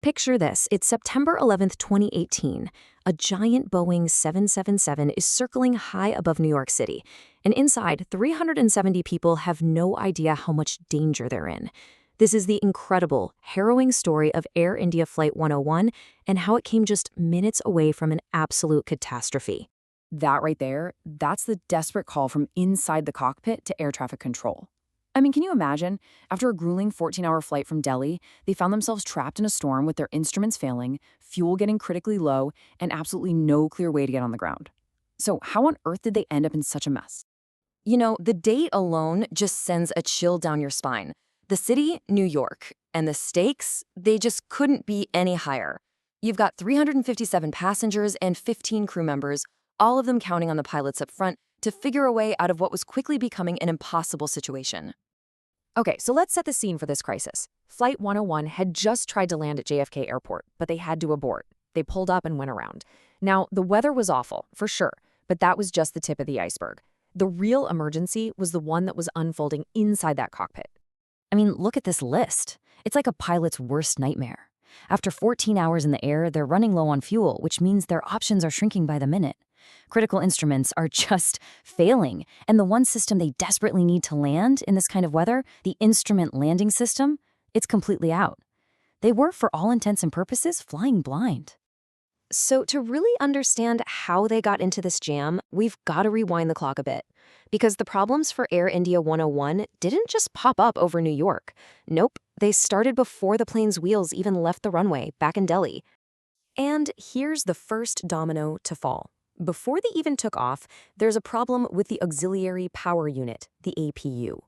Picture this. It's September 11th, 2018. A giant Boeing 777 is circling high above New York City. And inside, 370 people have no idea how much danger they're in. This is the incredible, harrowing story of Air India Flight 101 and how it came just minutes away from an absolute catastrophe. That right there, that's the desperate call from inside the cockpit to air traffic control. I mean, can you imagine? After a grueling 14-hour flight from Delhi, they found themselves trapped in a storm with their instruments failing, fuel getting critically low, and absolutely no clear way to get on the ground. So how on earth did they end up in such a mess? You know, the date alone just sends a chill down your spine. The city, New York, and the stakes, they just couldn't be any higher. You've got 357 passengers and 15 crew members, all of them counting on the pilots up front to figure a way out of what was quickly becoming an impossible situation. Okay, so let's set the scene for this crisis. Flight 101 had just tried to land at JFK Airport, but they had to abort. They pulled up and went around. Now, the weather was awful, for sure, but that was just the tip of the iceberg. The real emergency was the one that was unfolding inside that cockpit. I mean, look at this list. It's like a pilot's worst nightmare. After 14 hours in the air, they're running low on fuel, which means their options are shrinking by the minute. Critical instruments are just failing, and the one system they desperately need to land in this kind of weather, the instrument landing system, it's completely out. They were, for all intents and purposes, flying blind. So to really understand how they got into this jam, we've got to rewind the clock a bit. Because the problems for Air India 101 didn't just pop up over New York. Nope, they started before the plane's wheels even left the runway back in Delhi. And here's the first domino to fall. Before they even took off, there's a problem with the Auxiliary Power Unit, the APU.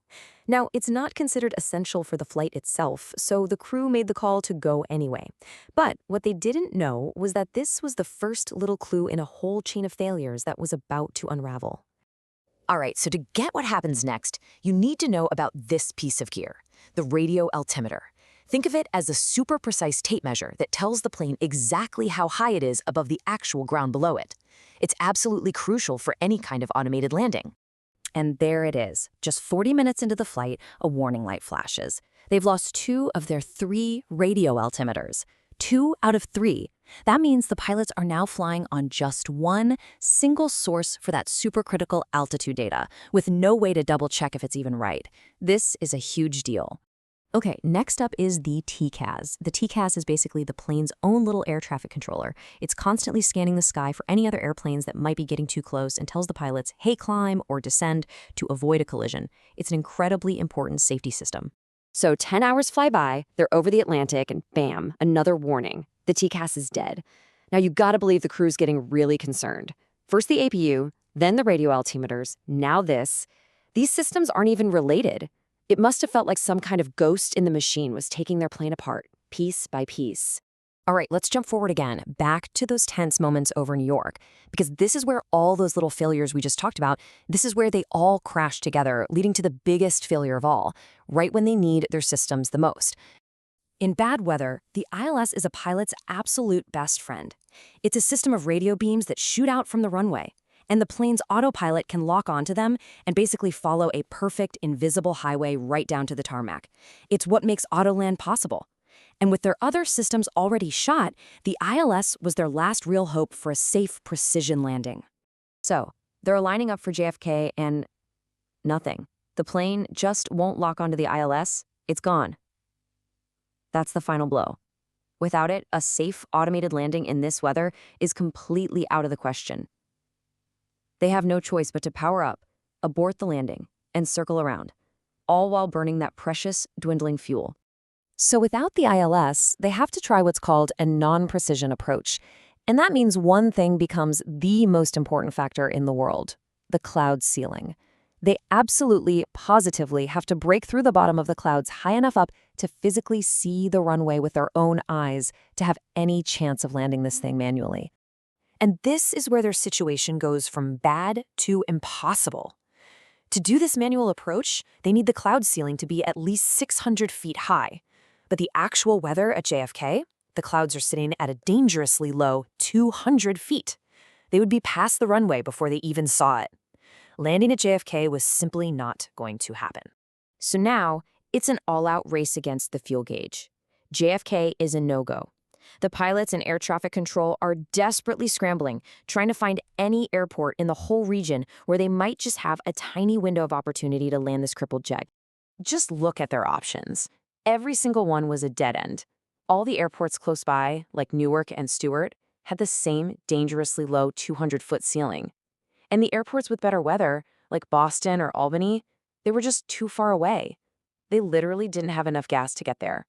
Now, it's not considered essential for the flight itself, so the crew made the call to go anyway. But what they didn't know was that this was the first little clue in a whole chain of failures that was about to unravel. All right, so to get what happens next, you need to know about this piece of gear, the radio altimeter. Think of it as a super precise tape measure that tells the plane exactly how high it is above the actual ground below it. It's absolutely crucial for any kind of automated landing. And there it is. Just 40 minutes into the flight, a warning light flashes. They've lost 2 of their 3 radio altimeters. 2 out of 3. That means the pilots are now flying on just one single source for that supercritical altitude data, with no way to double-check if it's even right. This is a huge deal. Okay, next up is the TCAS. The TCAS is basically the plane's own little air traffic controller. It's constantly scanning the sky for any other airplanes that might be getting too close and tells the pilots, hey, climb or descend to avoid a collision. It's an incredibly important safety system. So 10 hours fly by, they're over the Atlantic, and bam, another warning. The TCAS is dead. Now you gotta believe the crew's getting really concerned. First the APU, then the radio altimeters, now this. These systems aren't even related. It must have felt like some kind of ghost in the machine was taking their plane apart, piece by piece. All right, let's jump forward again, back to those tense moments over New York, because this is where all those little failures we just talked about, this is where they all crash together, leading to the biggest failure of all, right when they need their systems the most. In bad weather, the ILS is a pilot's absolute best friend. It's a system of radio beams that shoot out from the runway, and the plane's autopilot can lock onto them and basically follow a perfect, invisible highway right down to the tarmac. It's what makes autoland possible. And with their other systems already shot, the ILS was their last real hope for a safe precision landing. So, they're lining up for JFK and nothing. The plane just won't lock onto the ILS. It's gone. That's the final blow. Without it, a safe, automated landing in this weather is completely out of the question. They have no choice but to power up, abort the landing, and circle around, all while burning that precious, dwindling fuel. So without the ILS, they have to try what's called a non-precision approach. And that means one thing becomes the most important factor in the world, the cloud ceiling. They absolutely, positively have to break through the bottom of the clouds high enough up to physically see the runway with their own eyes to have any chance of landing this thing manually. And this is where their situation goes from bad to impossible. To do this manual approach, they need the cloud ceiling to be at least 600 feet high. But the actual weather at JFK, the clouds are sitting at a dangerously low 200 feet. They would be past the runway before they even saw it. Landing at JFK was simply not going to happen. So now, it's an all-out race against the fuel gauge. JFK is a no-go. The pilots and air traffic control are desperately scrambling, trying to find any airport in the whole region where they might just have a tiny window of opportunity to land this crippled jet. Just look at their options. Every single one was a dead end. All the airports close by, like Newark and Stewart, had the same dangerously low 200-foot ceiling. And the airports with better weather, like Boston or Albany, they were just too far away. They literally didn't have enough gas to get there.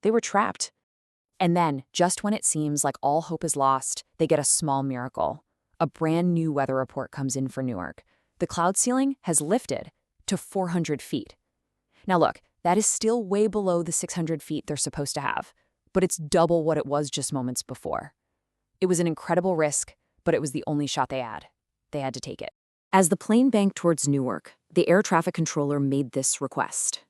They were trapped. And then, just when it seems like all hope is lost, they get a small miracle. A brand new weather report comes in for Newark. The cloud ceiling has lifted to 400 feet. Now look, that is still way below the 600 feet they're supposed to have, but it's double what it was just moments before. It was an incredible risk, but it was the only shot they had. They had to take it. As the plane banked towards Newark, the air traffic controller made this request.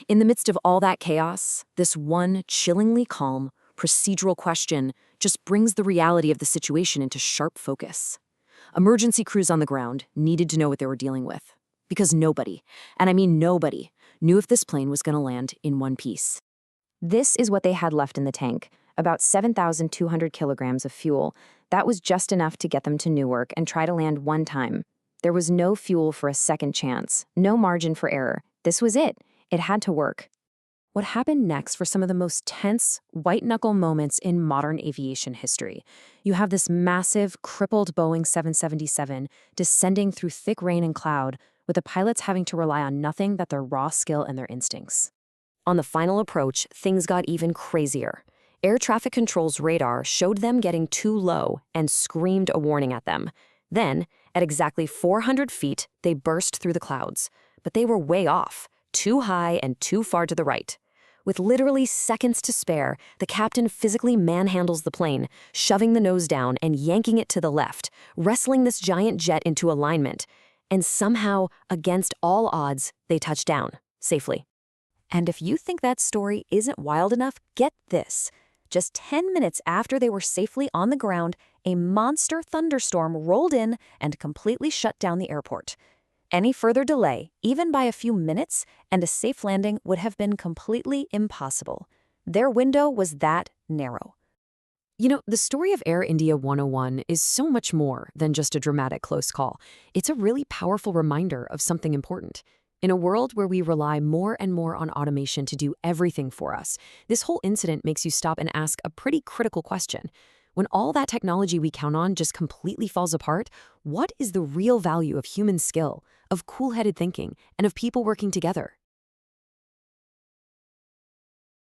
In the midst of all that chaos, this one chillingly calm, procedural question just brings the reality of the situation into sharp focus. Emergency crews on the ground needed to know what they were dealing with, because nobody, and I mean nobody, knew if this plane was going to land in one piece. This is what they had left in the tank, about 7,200 kilograms of fuel. That was just enough to get them to Newark and try to land one time. There was no fuel for a second chance, no margin for error. This was it. It had to work. What happened next were some of the most tense, white-knuckle moments in modern aviation history. You have this massive, crippled Boeing 777 descending through thick rain and cloud, with the pilots having to rely on nothing but their raw skill and their instincts. On the final approach, things got even crazier. Air traffic control's radar showed them getting too low and screamed a warning at them. Then, at exactly 400 feet, they burst through the clouds. But they were way off, too high and too far to the right. With literally seconds to spare, the captain physically manhandles the plane, shoving the nose down and yanking it to the left, wrestling this giant jet into alignment. And somehow, against all odds, they touch down, safely. And if you think that story isn't wild enough, get this. Just 10 minutes after they were safely on the ground, a monster thunderstorm rolled in and completely shut down the airport. Any further delay, even by a few minutes, and a safe landing would have been completely impossible. Their window was that narrow. You know, the story of Air India 101 is so much more than just a dramatic close call. It's a really powerful reminder of something important. In a world where we rely more and more on automation to do everything for us, this whole incident makes you stop and ask a pretty critical question. When all that technology we count on just completely falls apart, what is the real value of human skill, of cool-headed thinking, and of people working together?